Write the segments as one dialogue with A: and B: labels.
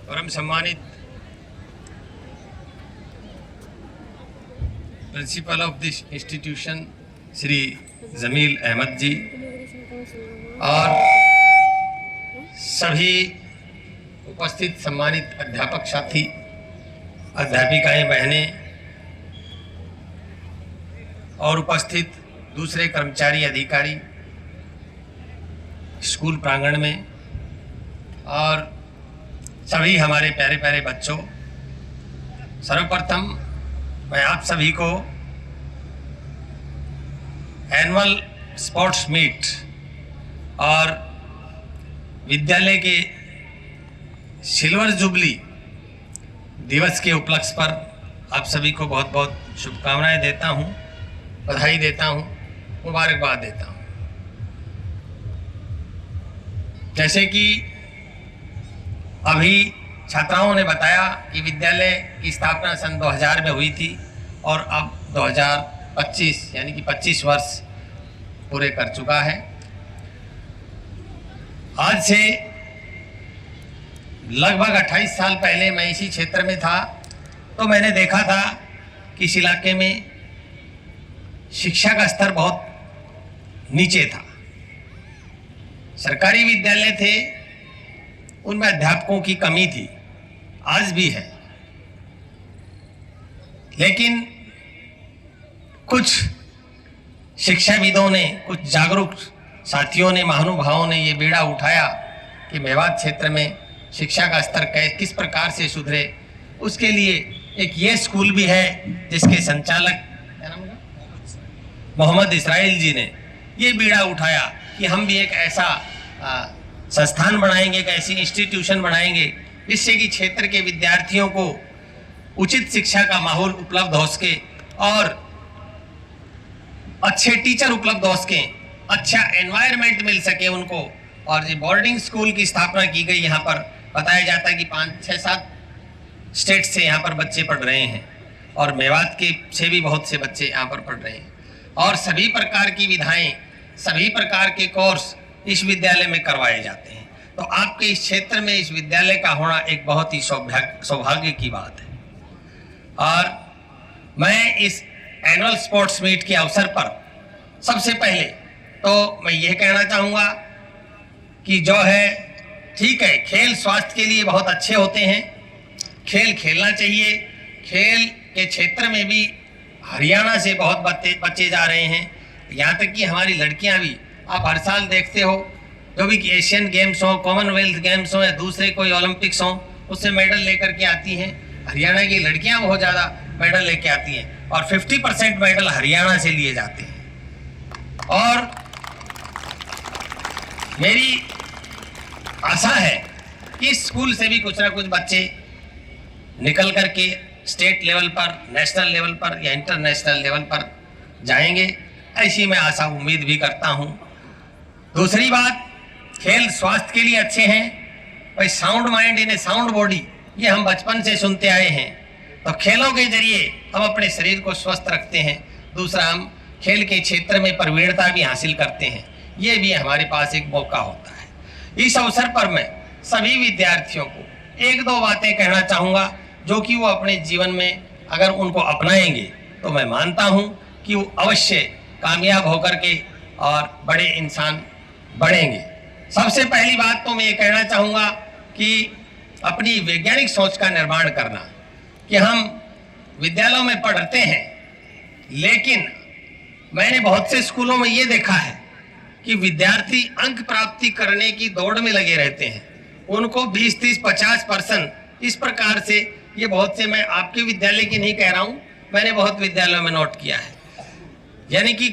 A: परम सम्मानित principal of this institution Shri Jameel Ahmad ji और सभी उपस्थित सम्मानित अध्यापक साथी, अध्यापिकाएं, बहनें और उपस्थित दूसरे कर्मचारी अधिकारी स्कूल प्रांगण में और सभी हमारे प्यारे प्यारे बच्चों, सर्वप्रथम मैं आप सभी को एनुअल स्पोर्ट्स मीट और विद्यालय के सिल्वर जुबली दिवस के उपलक्ष्य पर आप सभी को बहुत बहुत शुभकामनाएं देता हूं, बधाई देता हूं, मुबारकबाद देता हूं। जैसे कि अभी छात्राओं ने बताया कि विद्यालय की स्थापना सन 2000 में हुई थी और अब 2025 यानी कि 25 वर्ष पूरे कर चुका है। आज से लगभग 28 साल पहले मैं इसी क्षेत्र में था तो मैंने देखा था कि इस इलाके में शिक्षा का स्तर बहुत नीचे था। सरकारी विद्यालय थे, उनमें अध्यापकों की कमी थी, आज भी है। लेकिन कुछ शिक्षाविदों ने, कुछ जागरूक साथियों ने, महानुभावों ने ये बीड़ा उठाया कि मेवात क्षेत्र में शिक्षा का स्तर किस प्रकार से सुधरे। उसके लिए एक ये स्कूल भी है जिसके संचालक मोहम्मद इस्राइल जी ने ये बीड़ा उठाया कि हम भी एक ऐसा संस्थान बनाएंगे, एक ऐसी इंस्टीट्यूशन बनाएंगे जिससे कि क्षेत्र के विद्यार्थियों को उचित शिक्षा का माहौल उपलब्ध हो सके और अच्छे टीचर उपलब्ध हो सके, अच्छा एनवायरनमेंट मिल सके उनको। और ये बोर्डिंग स्कूल की स्थापना की गई। यहाँ पर बताया जाता है कि 5-6-7 स्टेट से यहाँ पर बच्चे पढ़ रहे हैं और मेवात के से भी बहुत से बच्चे यहाँ पर पढ़ रहे हैं और सभी प्रकार की विधाएं, सभी प्रकार के कोर्स इस विद्यालय में करवाए जाते हैं। तो आपके इस क्षेत्र में इस विद्यालय का होना एक बहुत ही सौभाग्य की बात है। और मैं इस एनुअल स्पोर्ट्स मीट के अवसर पर सबसे पहले तो मैं यह कहना चाहूँगा कि जो है ठीक है, खेल स्वास्थ्य के लिए बहुत अच्छे होते हैं, खेल खेलना चाहिए। खेल के क्षेत्र में भी हरियाणा से बहुत बच्चे जा रहे हैं, यहाँ तक कि हमारी लड़कियाँ भी, आप हर साल देखते हो जो भी एशियन गेम्स हो, कॉमनवेल्थ गेम्स हो या दूसरे कोई ओलंपिक्स हो, उससे मेडल लेकर के आती हैं। हरियाणा की लड़कियां बहुत ज़्यादा मेडल लेके आती हैं और 50% मेडल हरियाणा से लिए जाते हैं। और मेरी आशा है कि इस स्कूल से भी कुछ ना कुछ बच्चे निकल करके स्टेट लेवल पर, नेशनल लेवल पर या इंटरनेशनल लेवल पर जाएंगे, ऐसी मैं आशा उम्मीद भी करता हूं। दूसरी बात, खेल स्वास्थ्य के लिए अच्छे हैं भाई। Sound mind in A sound body, ये हम बचपन से सुनते आए हैं। तो खेलों के जरिए हम अपने शरीर को स्वस्थ रखते हैं। दूसरा, हम खेल के क्षेत्र में प्रवीणता भी हासिल करते हैं, ये भी हमारे पास एक मौका होता है। इस अवसर पर मैं सभी विद्यार्थियों को 1-2 बातें कहना चाहूँगा जो कि वो अपने जीवन में अगर उनको अपनाएंगे तो मैं मानता हूँ कि वो अवश्य कामयाब होकर के और बड़े इंसान बढ़ेंगे। सबसे पहली बात तो मैं ये कहना चाहूँगा कि अपनी वैज्ञानिक सोच का निर्माण करना, कि हम विद्यालयों में पढ़ते हैं लेकिन मैंने बहुत से स्कूलों में ये देखा है कि विद्यार्थी अंक प्राप्ति करने की दौड़ में लगे रहते हैं। उनको 20, 30, 50% इस प्रकार से, ये बहुत से, मैं आपके विद्यालय की नहीं कह रहा हूँ, मैंने बहुत विद्यालयों में नोट किया है। यानी कि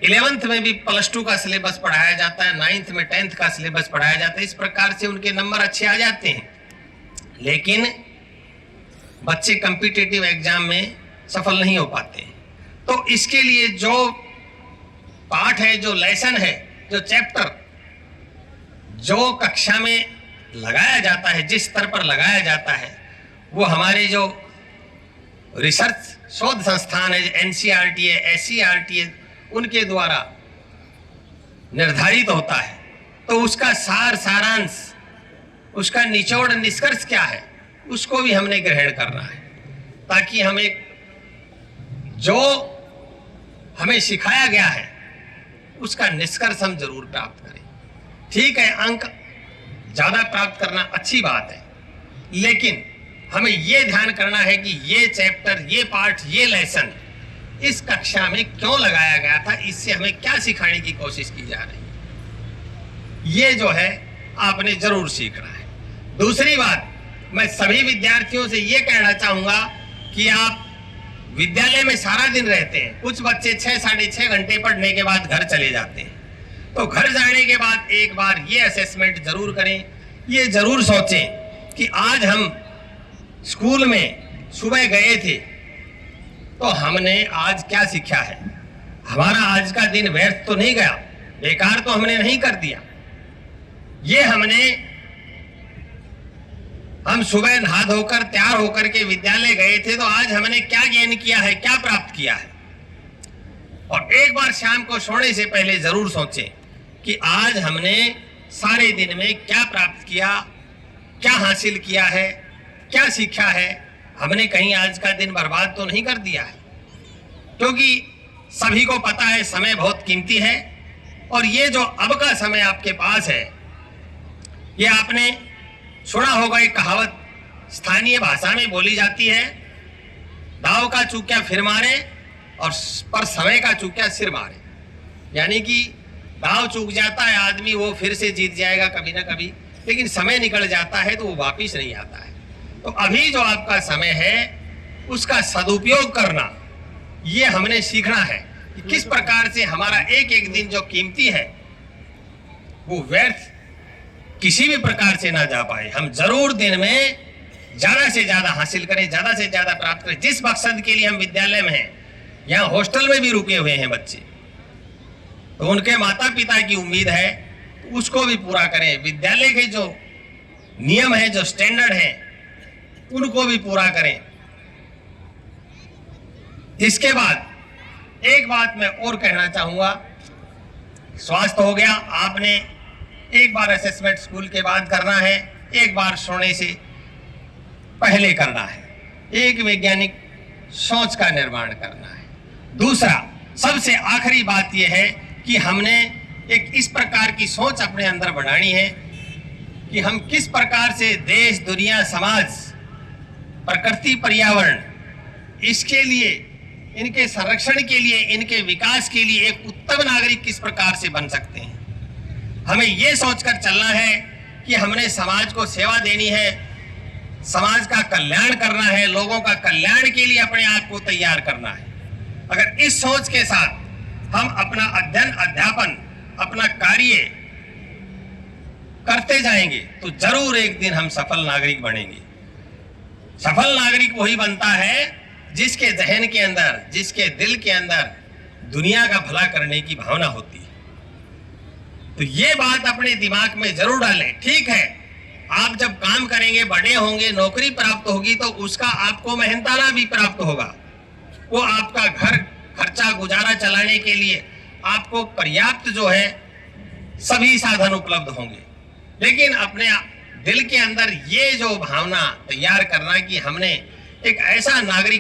A: 11th में भी +2 का सिलेबस पढ़ाया जाता है, 9th में 10th का सिलेबस पढ़ाया जाता है। इस प्रकार से उनके नंबर अच्छे आ जाते हैं, लेकिन बच्चे कॉम्पिटिटिव एग्जाम में सफल नहीं हो पाते। तो इसके लिए जो पाठ है, जो लेसन है, जो चैप्टर जो कक्षा में लगाया जाता है, जिस स्तर पर लगाया जाता है, वो हमारे जो रिसर्च शोध संस्थान है, एनसीईआरटी है, एससीईआरटी है, उनके द्वारा निर्धारित होता है। तो उसका सारांश, उसका निचोड़ निष्कर्ष क्या है, उसको भी हमने ग्रहण करना है, ताकि हमें जो हमें सिखाया गया है उसका निष्कर्ष हम जरूर प्राप्त करें। ठीक है, अंक ज्यादा प्राप्त करना अच्छी बात है, लेकिन हमें यह ध्यान करना है कि ये चैप्टर, ये पाठ, ये लेसन इस कक्षा में क्यों लगाया गया था, इससे हमें क्या सिखाने की कोशिश की जा रही है, ये जो है आपने जरूर सीखना है। दूसरी बात, मैं सभी विद्यार्थियों से ये कहना चाहूंगा कि आप विद्यालय में सारा दिन रहते हैं, कुछ बच्चे 6 साढ़े 6 घंटे पढ़ने के बाद घर चले जाते हैं, तो घर जाने के बाद एक बार ये असेसमेंट जरूर करें, ये जरूर सोचें कि आज हम स्कूल में सुबह गए थे तो हमने आज क्या सीखा है, हमारा आज का दिन व्यर्थ तो नहीं गया, बेकार तो हमने नहीं कर दिया। ये हम सुबह नहा धोकर तैयार होकर के विद्यालय गए थे तो आज हमने क्या गेन किया है, क्या प्राप्त किया है। और एक बार शाम को सोने से पहले जरूर सोचें कि आज हमने सारे दिन में क्या प्राप्त किया, क्या हासिल किया है, क्या सीखा है, हमने कहीं आज का दिन बर्बाद तो नहीं कर दिया है। क्योंकि सभी को पता है समय बहुत कीमती है, और ये जो अब का समय आपके पास है, ये आपने सुना होगा, एक कहावत स्थानीय भाषा में बोली जाती है, दाव का चूक्या फिर मारे और पर समय का चूक्या सिर मारे। यानी कि दाव चूक जाता है आदमी, वो फिर से जीत जाएगा कभी ना कभी, लेकिन समय निकल जाता है तो वो वापिस नहीं आता है। तो अभी जो आपका समय है उसका सदुपयोग करना, ये हमने सीखना है कि किस प्रकार से हमारा एक एक दिन जो कीमती है वो व्यर्थ किसी भी प्रकार से ना जा पाए। हम जरूर दिन में ज्यादा से ज्यादा हासिल करें, ज्यादा से ज्यादा प्राप्त करें। जिस मकसद के लिए हम विद्यालय में हैं, यहाँ हॉस्टल में भी रुके हुए हैं बच्चे, तो उनके माता पिता की उम्मीद है उसको भी पूरा करें। विद्यालय के जो नियम है, जो स्टैंडर्ड है, उनको भी पूरा करें। इसके बाद एक बात मैं और कहना चाहूंगा, स्वास्थ्य हो गया, आपने एक बार असेसमेंट स्कूल के बाद करना है, एक बार सोने से पहले करना है, एक वैज्ञानिक सोच का निर्माण करना है। दूसरा, सबसे आखिरी बात यह है कि हमने एक इस प्रकार की सोच अपने अंदर बनानी है कि हम किस प्रकार से देश, दुनिया, समाज, प्रकृति, पर्यावरण, इसके लिए, इनके संरक्षण के लिए, इनके विकास के लिए एक उत्तम नागरिक किस प्रकार से बन सकते हैं। हमें यह सोचकर चलना है कि हमने समाज को सेवा देनी है, समाज का कल्याण करना है, लोगों का कल्याण के लिए अपने आप को तैयार करना है। अगर इस सोच के साथ हम अपना अध्ययन, अध्यापन, अपना कार्य करते जाएंगे तो जरूर एक दिन हम सफल नागरिक बनेंगे। सफल नागरिक वही बनता है जिसके जहन के अंदर, जिसके दिल के अंदर दुनिया का भला करने की भावना होती है। तो ये बात अपने दिमाग में जरूर डालें। ठीक है, आप जब काम करेंगे, बड़े होंगे, नौकरी प्राप्त होगी तो उसका आपको मेहनताना भी प्राप्त होगा। वो आपका घर खर्चा गुजारा चलाने के लिए आपको पर्याप्त जो है सभी साधन उपलब्ध होंगे। लेकिन अपने दिल के अंदर ये जो भावना तैयार करना कि हमने एक ऐसा नागरिक